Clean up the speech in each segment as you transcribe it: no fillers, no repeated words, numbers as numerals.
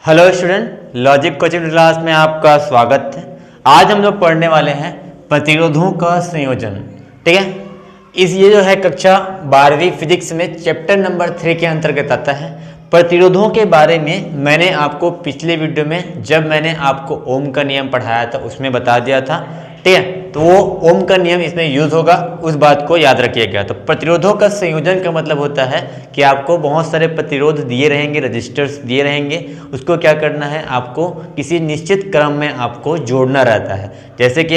Hello student, logic coaching class में आपका स्वागत है। आज हम लोग पढ़ने वाले हैं प्रतिरोधों का संयोजन। ठीक है, ये जो है कक्षा 12वीं फिजिक्स में चैप्टर नंबर 3 के अंतर्गत आता है। प्रतिरोधों के बारे में मैंने आपको पिछले वीडियो में जब मैंने आपको ओम का नियम पढ़ाया था उसमें बता दिया था। ठीक है, तो वो ओम का नियम इसमें यूज होगा, उस बात को याद रखिएगा। तो प्रतिरोधों का संयोजन का मतलब होता है कि आपको बहुत सारे प्रतिरोध दिए रहेंगे, रजिस्टर्स दिए रहेंगे, उसको क्या करना है, आपको किसी निश्चित क्रम में आपको जोड़ना रहता है। जैसे कि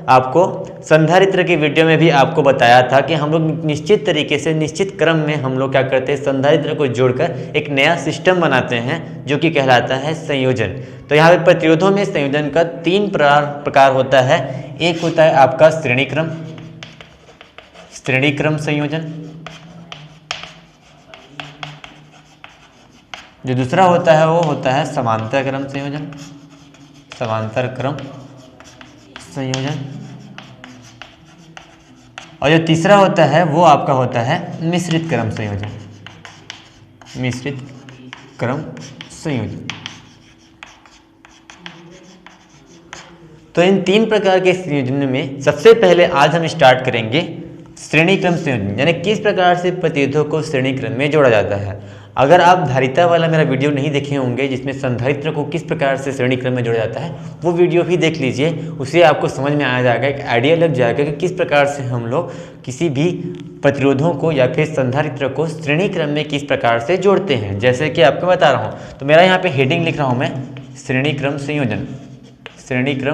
आपको संधारित्र की वीडियो में भी आपको बताया था कि हम लोग निश्चित तरीके से निश्चित क्रम में हम लोग क्या करते हैं, संधारित्र को जोड़कर एक नया सिस्टम बनाते हैं जो कि कहलाता है संयोजन। तो यहाँ पे प्रतिरोधों में संयोजन का 3 प्रकार होता है। एक होता है आपका श्रेणी क्रम संयोजन, जो दूसरा होता है वो होता है समांतर क्रम संयोजन, और जो तीसरा होता है वो आपका होता है मिश्रित क्रम संयोजन। तो इन 3 प्रकार के संयोजन में सबसे पहले आज हम स्टार्ट करेंगे श्रेणी क्रम संयोजन, यानी किस प्रकार से प्रतिरोधों को श्रेणी क्रम में जोड़ा जाता है। अगर आप धारिता वाला मेरा वीडियो नहीं देखे होंगे जिसमें संधारित्र को किस प्रकार से श्रेणी क्रम में जोड़ा जाता है, वो वीडियो भी देख लीजिए, उससे आपको समझ में आ जाएगा, एक आइडिया लग जाएगा कि किस प्रकार से हम लोग किसी भी प्रतिरोधों को या फिर संधारित्र को श्रेणी क्रम में किस प्रकार से जोड़ते हैं। जैसे कि आपको बता रहा हूँ, तो मेरा यहाँ पे हेडिंग लिख रहा हूँ मैं, श्रेणी क्रम संयोजन। श्रेणी क्रम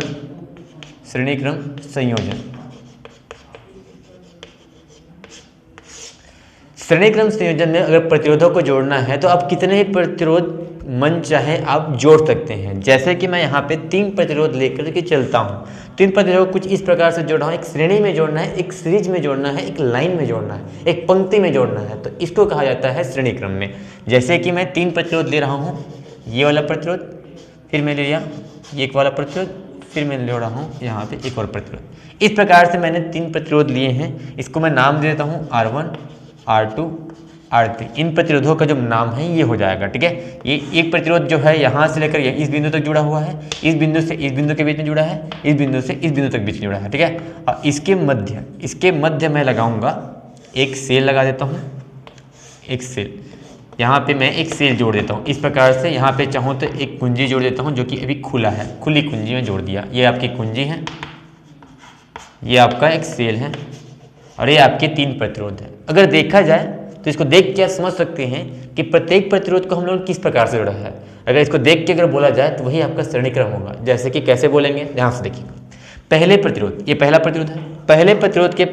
संयोजन में अगर प्रतिरोधों को जोड़ना है तो आप कितने ही प्रतिरोध मन चाहे आप जोड़ सकते हैं। जैसे कि मैं यहाँ पे 3 प्रतिरोध लेकर के चलता हूँ। 3 प्रतिरोध कुछ इस प्रकार से जोड़ रहा हूँ, एक श्रेणी में जोड़ना है, एक सीरीज में जोड़ना है, एक लाइन में जोड़ना है, एक पंक्ति में जोड़ना है, तो इसको कहा जाता है श्रेणी क्रम में। जैसे कि मैं 3 प्रतिरोध ले रहा हूँ, ये वाला प्रतिरोध, फिर मैं ले लिया एक वाला प्रतिरोध, फिर मैं ले रहा हूँ यहाँ पे एक और प्रतिरोध। इस प्रकार से मैंने 3 प्रतिरोध लिए हैं, इसको मैं नाम दे देता हूँ R1, R2, R3। इन प्रतिरोधों का जो नाम है ये हो जाएगा। ठीक है, ये एक प्रतिरोध जो है यहाँ से लेकर इस बिंदु तक जुड़ा हुआ है, इस बिंदु से इस बिंदु के बीच में जुड़ा है, इस बिंदु से इस बिंदु तक बीच में जुड़ा है। ठीक है, और इसके मध्य मैं लगाऊंगा एक सेल, लगा देता हूँ एक सेल। यहाँ पे मैं एक सेल जोड़ देता हूँ इस प्रकार से। यहाँ पे चाहूँ तो एक कुंजी जोड़ देता हूँ जो कि अभी खुला है, खुली कुंजी में जोड़ दिया। ये आपकी कुंजी है, ये आपका एक सेल है, और ये आपके 3 प्रतिरोध है। अगर देखा जाए तो इसको देख के आप समझ सकते हैं कि प्रत्येक प्रतिरोध को हम लोग किस प्रकार से जोड़ा है। अगर इसको देख के अगर बोला जाए तो वही आपका श्रेणी क्रम होगा। जैसे कि कैसे बोलेंगे, ध्यान से देखिएगा। पहले प्रतिरोध, ये पहला प्रतिरोध है, पहले प्रतिरोध के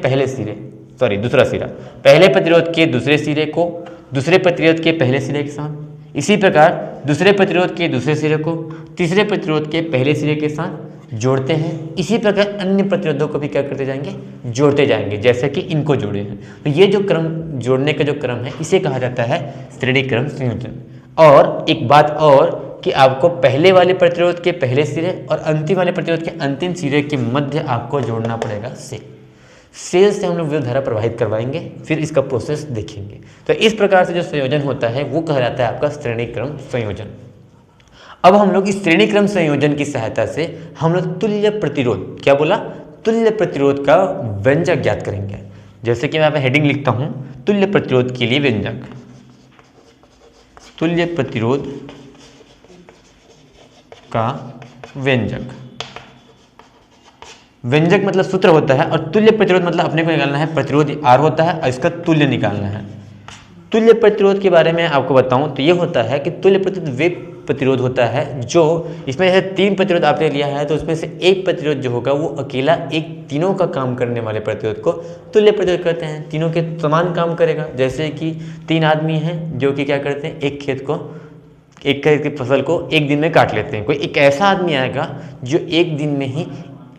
दूसरा सिरा, पहले प्रतिरोध के दूसरे सिरे को दूसरे प्रतिरोध के पहले सिरे के साथ, इसी प्रकार दूसरे प्रतिरोध के दूसरे सिरे को तीसरे प्रतिरोध के पहले सिरे के साथ जोड़ते हैं। इसी प्रकार अन्य प्रतिरोधों को भी क्या करते जाएंगे, जोड़ते जाएंगे, जैसे कि इनको जोड़े हैं। तो ये जो क्रम, जोड़ने का जो क्रम है, इसे कहा जाता है श्रेणी क्रम संयोजन। और एक बात और कि आपको पहले वाले प्रतिरोध के पहले सिरे और अंतिम वाले प्रतिरोध के अंतिम सिरे के मध्य आपको जोड़ना पड़ेगा सेल से हम लोग विद्युत धारा प्रवाहित करवाएंगे, फिर इसका प्रोसेस देखेंगे। तो इस प्रकार से जो संयोजन होता है वो कहलाता है आपका श्रेणी क्रम संयोजन। अब हम लोग इस श्रेणी क्रम संयोजन की सहायता से हम लोग तुल्य प्रतिरोध, क्या बोला, तुल्य प्रतिरोध का व्यंजक ज्ञात करेंगे। जैसे कि मैं यहाँ पे हेडिंग लिखता हूँ, तुल्य प्रतिरोध के लिए व्यंजक। तुल्य प्रतिरोध का व्यंजक मतलब सूत्र होता है, और तुल्य प्रतिरोध मतलब अपने को निकालना है, प्रतिरोध R होता है और इसका तुल्य निकालना है। तुल्य प्रतिरोध के बारे में आपको बताऊं तो ये होता है कि तुल्य प्रतिरोध वे प्रतिरोध होता है जो, इसमें से 3 प्रतिरोध आपने लिया है तो उसमें से एक प्रतिरोध जो होगा वो अकेला एक तीनों का काम करने वाले प्रतिरोध को तुल्य प्रतिरोध कहते हैं। तीनों के समान काम करेगा। जैसे कि 3 आदमी हैं जो कि क्या करते हैं, एक खेत की फसल को एक दिन में काट लेते हैं। कोई एक ऐसा आदमी आएगा जो एक दिन में ही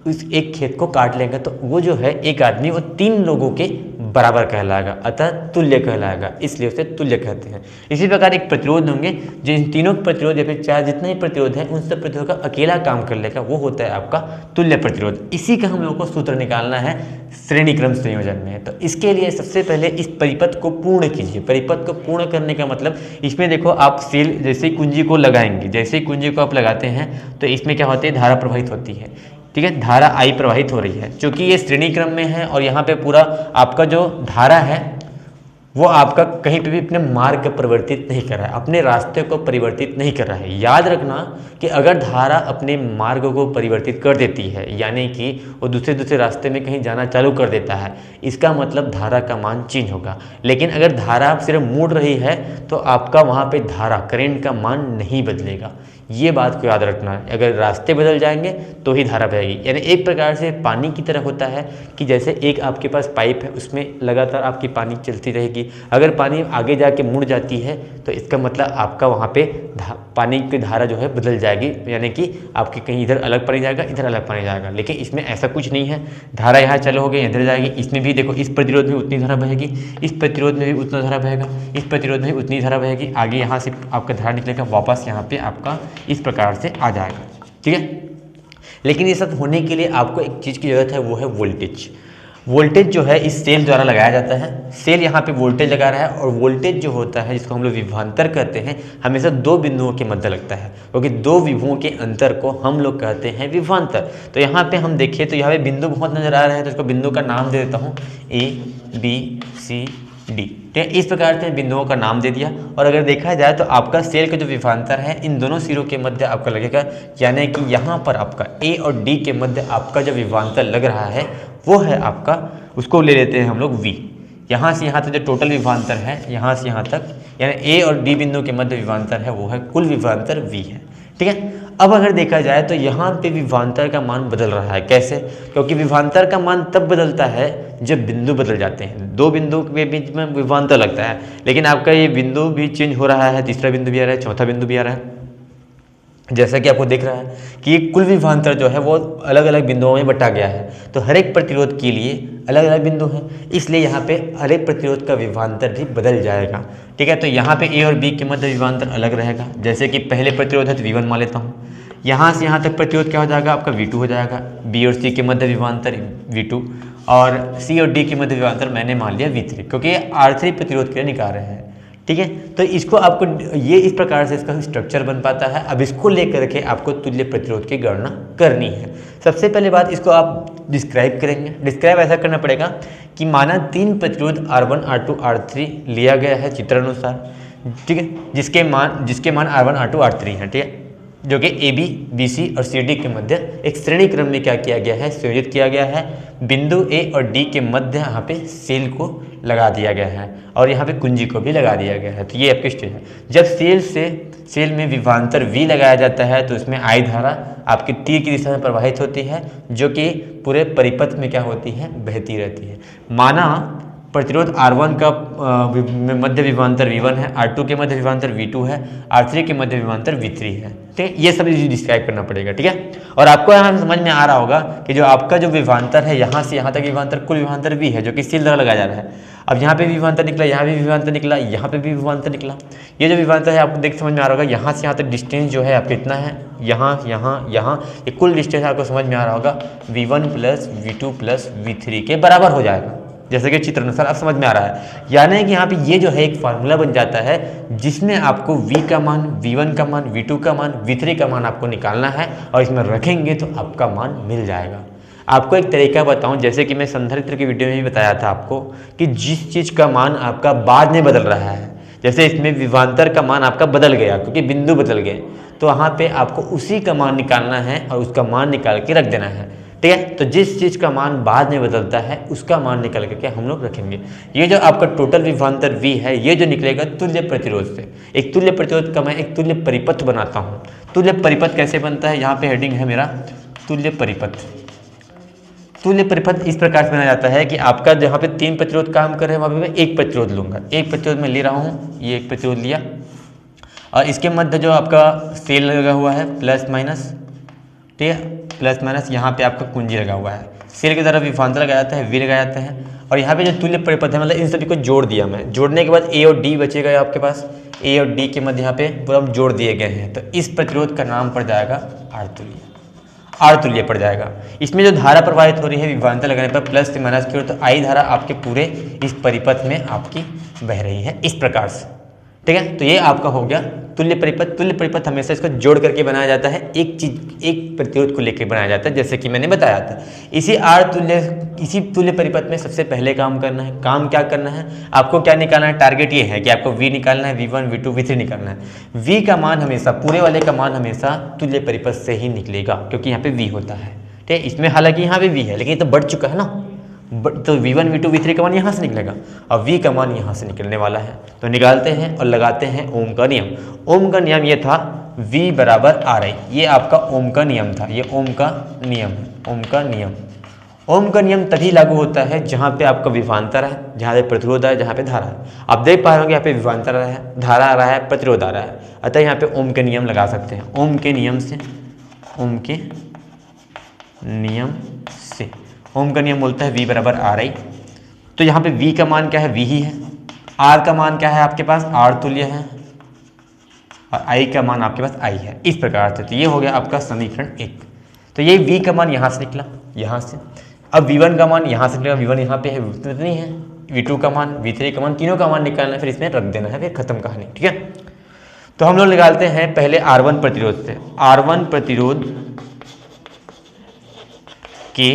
उस एक खेत को काट लेगा, तो वो जो है एक आदमी वो 3 लोगों के बराबर कहलाएगा, अतः तुल्य कहलाएगा, इसलिए उसे तुल्य कहते हैं। इसी प्रकार एक प्रतिरोध होंगे जो इन तीनों प्रतिरोध या फिर चाहे जितने ही प्रतिरोध है उन सब प्रतिरोध का अकेला काम कर लेगा, वो होता है आपका तुल्य प्रतिरोध। इसी का हम लोग को सूत्र निकालना है श्रेणी क्रम संयोजन में। तो इसके लिए सबसे पहले इस परिपथ को पूर्ण कीजिए। परिपथ को पूर्ण करने का मतलब इसमें देखो, आप सेल जैसे ही कुंजी को लगाएंगे, जैसे ही कुंजी को आप लगाते हैं तो इसमें क्या होती है, धारा प्रवाहित होती है, ठीक है, धारा आई प्रवाहित हो रही है। क्योंकि ये श्रेणी क्रम में है और यहाँ पे पूरा आपका जो धारा है वो आपका कहीं पे भी अपने मार्ग को परिवर्तित नहीं कर रहा है, अपने रास्ते को परिवर्तित नहीं कर रहा है। याद रखना कि अगर धारा अपने मार्ग को परिवर्तित कर देती है, यानी कि वो दूसरे रास्ते में कहीं जाना चालू कर देता है, इसका मतलब धारा का मान चेंज होगा। लेकिन अगर धारा सिर्फ मुड़ रही है तो आपका वहाँ पे धारा करंट का मान नहीं बदलेगा। ये बात को याद रखना है। अगर रास्ते बदल जाएंगे तो ही धारा बहेगी। यानी एक प्रकार से पानी की तरह होता है कि जैसे एक आपके पास पाइप है, उसमें लगातार आपकी पानी चलती रहेगी। अगर पानी आगे जाके मुड़ जाती है तो इसका मतलब आपका वहाँ पे पानी की धारा जो है बदल जाएगी, यानी कि आपकी कहीं इधर अलग पानी जाएगा, इधर अलग पानी जाएगा। लेकिन इसमें ऐसा कुछ नहीं है, धारा यहाँ चालू हो गई, इधर जाएगी। इसमें भी देखो, इस प्रतिरोध में उतनी धारा बहेगी, इस प्रतिरोध में भी उतना धारा बहेगा, इस प्रतिरोध में भी उतनी धारा बहेगी। आगे यहाँ से आपका धारा निकलेगा, वापस यहाँ पे आपका इस प्रकार से आ जाएगा, ठीक है। लेकिन ये सब होने के लिए आपको एक चीज़ की ज़रूरत है, वो है वोल्टेज। वोल्टेज जो है इस सेल द्वारा लगाया जाता है। सेल यहाँ पे वोल्टेज लगा रहा है और वोल्टेज जो होता है जिसको हम लोग विभवांतर कहते हैं, हमेशा दो बिंदुओं के मध्य लगता है, क्योंकि दो विभुओं के अंतर को हम लोग कहते हैं विभवांतर। तो यहाँ पे हम देखिए तो यहाँ पे बिंदु बहुत नजर आ रहे हैं, तो इसको बिंदु का नाम दे देता हूँ ABCD, ठीक है। इस प्रकार से बिंदुओं का नाम दे दिया। और अगर देखा जाए तो आपका सेल का जो विभवांतर है इन दोनों सिरों के मध्य आपका लगेगा, यानी कि यहाँ पर आपका A और D के मध्य आपका जो विभवांतर लग रहा है वो है आपका, उसको ले लेते हैं हम लोग V। यहाँ से यहाँ तक जो टोटल विभवांतर है, यहाँ से यहाँ तक, यानी A और D बिंदु के मध्य विभवांतर है वो है कुल विभवांतर V है, ठीक है। अब अगर देखा जाए तो यहाँ पे विभवांतर का मान बदल रहा है। कैसे? क्योंकि विभवांतर का मान तब बदलता है जब बिंदु बदल जाते हैं। दो बिंदु के बीच में विभवांतर लगता है, लेकिन आपका ये बिंदु भी चेंज हो रहा है, तीसरा बिंदु भी आ रहा है, चौथा बिंदु भी आ रहा है। जैसा कि आपको दिख रहा है कि ये कुल विभवांतर जो है वो अलग अलग बिंदुओं में बटा गया है। तो हर एक प्रतिरोध के लिए अलग अलग बिंदु हैं, इसलिए यहाँ पे हर एक प्रतिरोध का विभवांतर भी बदल जाएगा, ठीक है। तो यहाँ पे A और B के मध्य विभवांतर अलग रहेगा। जैसे कि पहले प्रतिरोध है तो V1 मान लेता हूँ, यहाँ से यहाँ तक प्रतिरोध क्या हो जाएगा आपका V2 हो जाएगा। B और C के मध्य विभवांतर V2 और C और D के मध्य विभवांतर मैंने मान लिया V3, क्योंकि ये R3 प्रतिरोध के लिए निकाल रहे हैं, ठीक है। तो इसको आपको ये इस प्रकार से इसका स्ट्रक्चर बन पाता है। अब इसको लेकर के आपको तुल्य प्रतिरोध की गणना करनी है। सबसे पहले बात, इसको आप डिस्क्राइब करेंगे। डिस्क्राइब ऐसा करना पड़ेगा कि माना तीन प्रतिरोध R1 R2 R3 लिया गया है चित्रानुसार, ठीक है, जिसके मान R1 R2 R3 है, ठीक है, जो कि AB BC और CD के मध्य एक श्रेणी क्रम में क्या किया गया है, संयोजित किया गया है। बिंदु A और D के मध्य यहाँ पे सेल को लगा दिया गया है और यहाँ पे कुंजी को भी लगा दिया गया है। तो ये आपकी स्टेज है। जब सेल में विभवांतर V लगाया जाता है तो इसमें I धारा आपकी तीर की दिशा में प्रवाहित होती है, जो कि पूरे परिपथ में क्या होती है, बहती रहती है। माना प्रतिरोध R1 का मध्य विभवांतर V1 है, R2 के मध्य विभवांतर V2 है, R3 के मध्य विभवांतर V3 है, ठीक है। ये सब डिस्क्राइब करना पड़ेगा, ठीक है। और आपको यहाँ समझ में आ रहा होगा कि जो आपका जो विभवांतर है यहाँ से यहाँ तक विभवांतर कुल विभवांतर V है, जो कि सेल द्वारा लगाया जा रहा है। अब यहाँ पे भी विभवांतर निकला, यहाँ भी विभवांतर निकला, यहाँ पे भी विभवांतर निकला। ये जो विभवांतर है आपको देख समझ में आ रहा होगा, यहाँ से यहाँ तक डिस्टेंस जो है आपका कितना है, यहाँ ये कुल डिस्टेंस आपको समझ में आ रहा होगा V1 plus V2 plus V3 के बराबर हो जाएगा, जैसे कि चित्र अनुसार आप समझ में आ रहा है। यानी कि यहाँ पे ये जो है एक फार्मूला बन जाता है जिसमें आपको V का मान, V1 का मान, V2 का मान, V3 का मान आपको निकालना है और इसमें रखेंगे तो आपका मान मिल जाएगा। आपको एक तरीका बताऊं, जैसे कि मैं संधारित्र की वीडियो में भी बताया था आपको कि जिस चीज़ का मान आपका बाद में बदल रहा है, जैसे इसमें विभवांतर का मान आपका बदल गया क्योंकि बिंदु बदल गए, तो वहाँ पे आपको उसी का मान निकालना है और उसका मान निकाल के रख देना है, ठीक है। तो जिस चीज़ का मान बाद में बदलता है उसका मान निकाल करके हम लोग रखेंगे। ये जो आपका टोटल विभवांतर V है, ये जो निकलेगा तुल्य प्रतिरोध से। एक तुल्य प्रतिरोध का मैं एक तुल्य परिपथ बनाता हूँ। तुल्य परिपथ कैसे बनता है, यहाँ पे हेडिंग है मेरा तुल्य परिपथ। तुल्य परिपथ इस प्रकार से बनाया जाता है कि आपका जहाँ पे तीन प्रतिरोध काम कर रहे हैं वहाँ पे मैं एक प्रतिरोध लूंगा। एक प्रतिरोध में ले रहा हूँ, ये एक प्रतिरोध लिया और इसके मध्य जो आपका सेल लगा हुआ है प्लस माइनस, ठीक है, प्लस माइनस यहाँ पे आपका कुंजी लगा हुआ है। सेल की तरफ विभवांतर लगाया जाता है, वी लगाया जाता है। और यहाँ पे जो तुल्य परिपथ है मतलब इन सभी को जोड़ दिया मैं, जोड़ने के बाद ए और डी बचेगा आपके पास, ए और डी के मध्य यहाँ पे पूरा जोड़ दिए गए हैं। तो इस प्रतिरोध का नाम पड़ जाएगा आर तुल्य, आर तुल्य पड़ जाएगा। इसमें जो धारा प्रवाहित हो रही है विभवांतर लगाने पर प्लस से माइनस की ओर, तो आई धारा आपके पूरे इस परिपथ में आपकी बह रही है इस प्रकार से, ठीक है। तो ये आपका हो गया तुल्य परिपथ। तुल्य परिपथ हमेशा इसको जोड़ करके बनाया जाता है, एक चीज एक प्रतिरोध को लेकर बनाया जाता है, जैसे कि मैंने बताया था। इसी तुल्य परिपथ में सबसे पहले काम करना है। काम क्या करना है, आपको क्या निकालना है, टारगेट ये है कि आपको V निकालना है, V1 V2 V3 निकालना है। V का मान हमेशा, पूरे वाले का मान हमेशा तुल्य परिपथ से ही निकलेगा, क्योंकि यहाँ पे V होता है, ठीक है। इसमें हालांकि यहाँ पे V है, लेकिन ये तो बढ़ चुका है ना, तो V1 V2 V3 का मान यहाँ से निकलेगा और V का मान यहाँ से निकलने वाला है। तो निकालते हैं और लगाते हैं ओम का नियम। ओम का नियम ये था V बराबर RI, ये आपका ओम का नियम था, ये ओम का नियम है, ओम का नियम। ओम का नियम तभी लागू होता है जहाँ पे आपका विभवांतर है, जहाँ पे प्रतिरोध है, जहाँ पे धारा है। आप देख पा रहे होंगे यहाँ पे विभवांतर है, धारा आ रहा है, प्रतिरोध आ रहा है, अतः यहाँ पे ओम के नियम लगा सकते हैं। ओम के नियम से, ओम के नियम से, ओम का नियम बोलता है V बराबर RI। तो यहाँ पे V का मान क्या है, V ही है। R का मान क्या है आपके पास, R तुल्य है, और I का मान आपके पास I है, इस प्रकार से। तो ये हो गया आपका समीकरण 1। तो ये V का मान यहाँ से निकला, यहाँ से। अब V1 का मान यहाँ से निकला, V1 यहाँ पे है, इतनी है। V2 का मान, V3 का मान, तीनों का मान निकालना है, फिर इसमें रख देना है, फिर खत्म कहानी, ठीक है। तो हम लोग निकालते हैं पहले R1 प्रतिरोध से। R1 प्रतिरोध के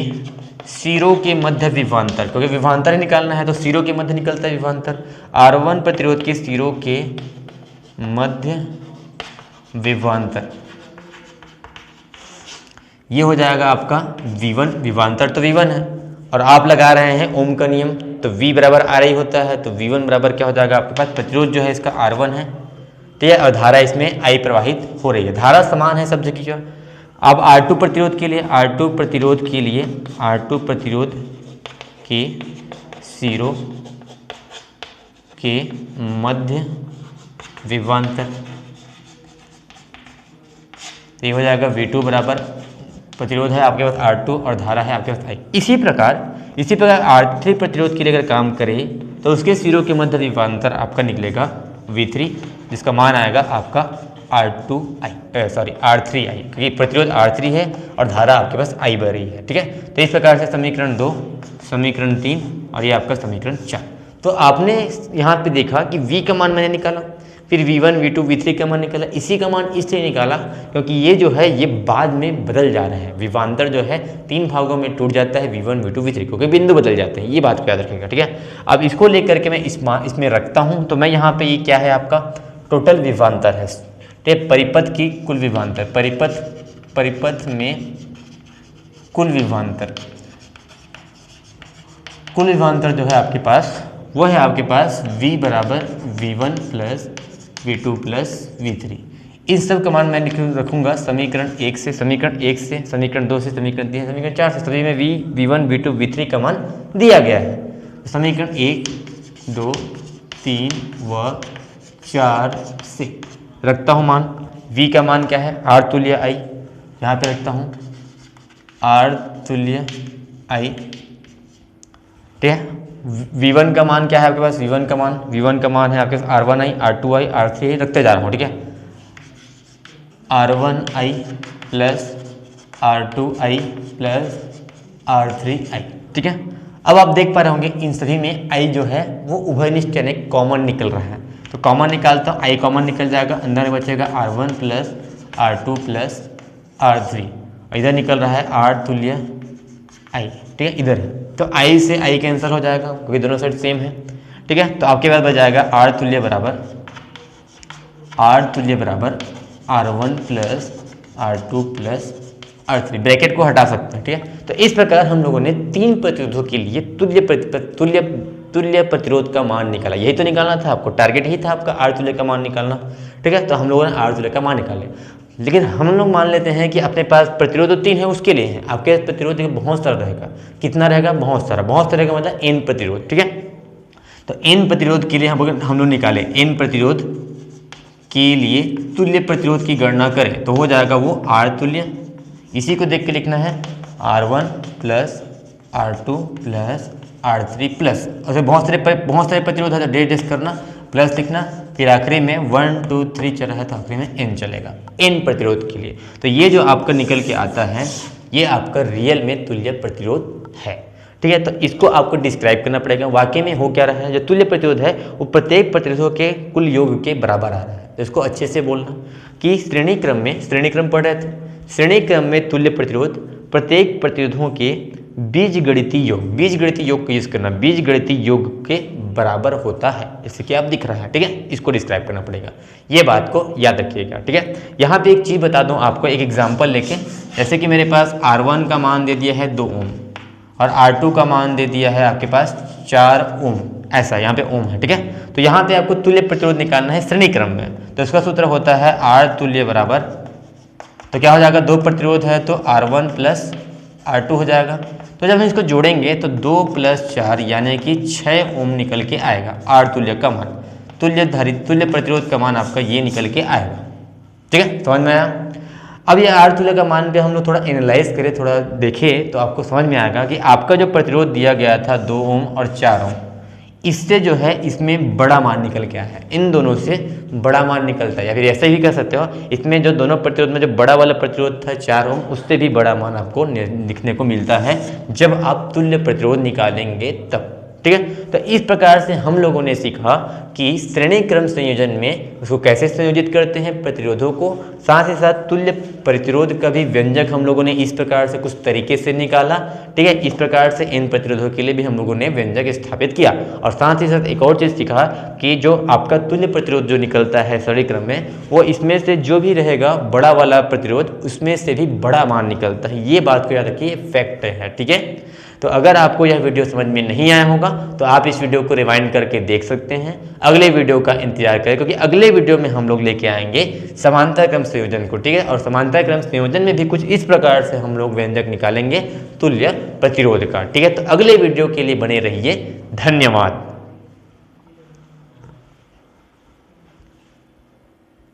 सिरों के मध्य विभवांतर, क्योंकि विभवांतर ही निकालना है तो सिरों के मध्य निकलता है विभवांतर। R1 प्रतिरोध के सिरों के मध्य विभवांतर, ये हो जाएगा आपका V1, विभवांतर तो V1 है, और आप लगा रहे हैं ओम का नियम, तो V बराबर RI होता है, तो V1 बराबर क्या हो जाएगा आपके पास, प्रतिरोध जो है इसका R1 है, ठीक है, और धारा इसमें I प्रवाहित हो रही है, धारा समान है सब जगह की। अब R2 प्रतिरोध के लिए, R2 प्रतिरोध के लिए, R2 प्रतिरोध के सिरों के मध्य विभवांतर, ये हो जाएगा V2 बराबर, प्रतिरोध है आपके पास R2 और धारा है आपके पास I। इसी प्रकार R3 प्रतिरोध के लिए अगर काम करें तो उसके सिरों के मध्य विभवांतर आपका निकलेगा V3, जिसका मान आएगा आपका R3I, क्योंकि प्रतिरोध R3 है और धारा आपके पास I बह रही है, ठीक है। तो इस प्रकार से समीकरण 2, समीकरण 3 और ये आपका समीकरण 4। तो आपने यहाँ पे देखा कि V का मान मैंने निकाला, फिर V1 V2 V3 का मान निकाला। इसी का मान इसलिए निकाला क्योंकि ये जो है ये बाद में बदल जा रहे हैं, विभवांतर जो है 3 भागों में टूट जाता है V1 V2 V3, क्योंकि बिंदु बदल जाते हैं, ये बात को याद रखिएगा, ठीक है। अब इसको लेकर के मैं इसमें रखता हूँ, तो मैं यहाँ पे ये क्या है आपका टोटल विभवांतर है, ठीक, परिपथ की कुल विभवांतर, परिपथ में कुल विभवांतर, कुल विभवांतर जो है आपके पास वो है आपके पास V बराबर V1 plus V2 plus V3। इन सब का मान मैं रखूंगा समीकरण 1 से, समीकरण 1 से, समीकरण 2 से, समीकरण 3 से, समीकरण 4 से, सभी में V1 V2 V3 का मान दिया गया है। समीकरण 1 2 3 व 4 से रखता हूँ मान। V का मान क्या है, R तुल्य I, यहाँ पे रखता हूँ R तुल्य I, ठीक है। V1 का मान क्या है आपके पास, V1 का मान है आपके पास R1I, R2I, R3I, रखते जा रहा हूँ, ठीक है। R1I plus R2I plus R3I, ठीक है। अब आप देख पा रहे होंगे इन सभी में I जो है वो उभयनिष्ठ यानी कॉमन निकल रहा है, तो कॉमन निकालता हूँ, I कॉमन निकल जाएगा, अंदर बचेगा R1 plus R2 plus R3, इधर निकल रहा है R तुल्य I, ठीक है, इधर है, तो I से I कैंसिल हो जाएगा क्योंकि दोनों साइड सेम है, ठीक है। तो आपके पास बच जाएगा R तुल्य बराबर R1 plus R2 plus R3, bracket को हटा सकते हैं, ठीक है। तो इस प्रकार हम लोगों ने 3 प्रतिरोधों के लिए तुल्य प्रतिरोध का मान निकाला। यही तो निकालना था आपको, टारगेट ही था आपका R तुल्य का मान निकालना, ठीक है। तो हम लोगों ने R तुल्य का मान निकाले, लेकिन हम लोग मान लेते हैं कि अपने पास प्रतिरोध तो 3 है, उसके लिए है, आपके पास प्रतिरोध बहुत सारा रहेगा। कितना रहेगा, बहुत सारा रहेगा, मतलब N प्रतिरोध, ठीक है। तो N प्रतिरोध के लिए हम लोग निकाले, N प्रतिरोध के लिए तुल्य प्रतिरोध की गणना करें तो हो जाएगा वो R तुल्य, इसी को देख के लिखना है R1 plus R2 plus R3 plus, और बहुत सारे प्रतिरोध है तो डेट करना, प्लस लिखना, फिर आखिरी में 1 2 3 चला है तो आखिरी में n चलेगा, n प्रतिरोध के लिए। तो ये जो आपका निकल के आता है ये आपका रियल में तुल्य प्रतिरोध है। ठीक है, तो इसको आपको डिस्क्राइब करना पड़ेगा वाकई में हो क्या रहा है। जो तुल्य प्रतिरोध है वो प्रत्येक प्रतिरोधों के कुल योग के बराबर आ रहा है। तो इसको अच्छे से बोलना कि श्रेणी क्रम पढ़ रहे थे, श्रेणी क्रम में तुल्य प्रतिरोध प्रत्येक प्रतिरोधों के बीजगणितीय योग को यूज करना, बीजगणितीय योग के बराबर होता है, जैसे कि आप दिख रहा है। ठीक है, इसको डिस्क्राइब करना पड़ेगा, ये बात को याद रखिएगा। ठीक है, यहाँ पे एक चीज़ बता दूँ आपको, एक एग्जांपल लेके, जैसे कि मेरे पास R1 का मान दे दिया है 2 ओम और R2 का मान दे दिया है आपके पास 4 ओम, ऐसा यहाँ पे ओम है। ठीक है, तो यहाँ पे आपको तुल्य प्रतिरोध निकालना है श्रेणी क्रम में, तो इसका सूत्र होता है R तुल्य बराबर, तो क्या हो जाएगा, 2 प्रतिरोध है तो R1 प्लस R2 हो जाएगा। तो जब हम इसको जोड़ेंगे तो 2 प्लस 4 यानी कि 6 ओम निकल के आएगा। R तुल्य का मान, तुल्य प्रतिरोध का मान आपका ये निकल के आएगा। ठीक है, समझ में आया। अब ये R तुल्य का मान पे हम लोग थोड़ा एनालाइज करें, थोड़ा देखें तो आपको समझ में आएगा कि आपका जो प्रतिरोध दिया गया था 2 ओम और 4 ओम, इससे जो है इसमें बड़ा मान निकल के आया है, इन दोनों से बड़ा मान निकलता है, या फिर ऐसे भी कह सकते हो इसमें जो दोनों प्रतिरोध में जो बड़ा वाला प्रतिरोध था 4 ओम, उससे भी बड़ा मान आपको दिखने को मिलता है जब आप तुल्य प्रतिरोध निकालेंगे तब। ठीक है, तो इस प्रकार से हम लोगों ने सीखा कि श्रेणी क्रम संयोजन में उसको कैसे संयोजित करते हैं प्रतिरोधों को, साथ ही साथ तुल्य प्रतिरोध का भी व्यंजक हम लोगों ने इस प्रकार से कुछ तरीके से निकाला। ठीक है, इस प्रकार से इन प्रतिरोधों के लिए भी हम लोगों ने व्यंजक स्थापित किया, और साथ ही साथ एक और चीज़ सीखा कि जो आपका तुल्य प्रतिरोध जो निकलता है श्रेणी क्रम में, वो इसमें से जो भी रहेगा बड़ा वाला प्रतिरोध उसमें से भी बड़ा मान निकलता है। ये बात को याद रखिए, फैक्ट है। ठीक है, तो अगर आपको यह वीडियो समझ में नहीं आया होगा तो आप इस वीडियो को रिवाइंड करके देख सकते हैं, अगले वीडियो का इंतजार करें, क्योंकि अगले वीडियो में हम लोग लेके आएंगे समांतर क्रम संयोजन को। ठीक है, और समांतर क्रम संयोजन में भी कुछ इस प्रकार से हम लोग व्यंजक निकालेंगे तुल्य प्रतिरोध का। ठीक है, तो अगले वीडियो के लिए बने रहिए, धन्यवाद।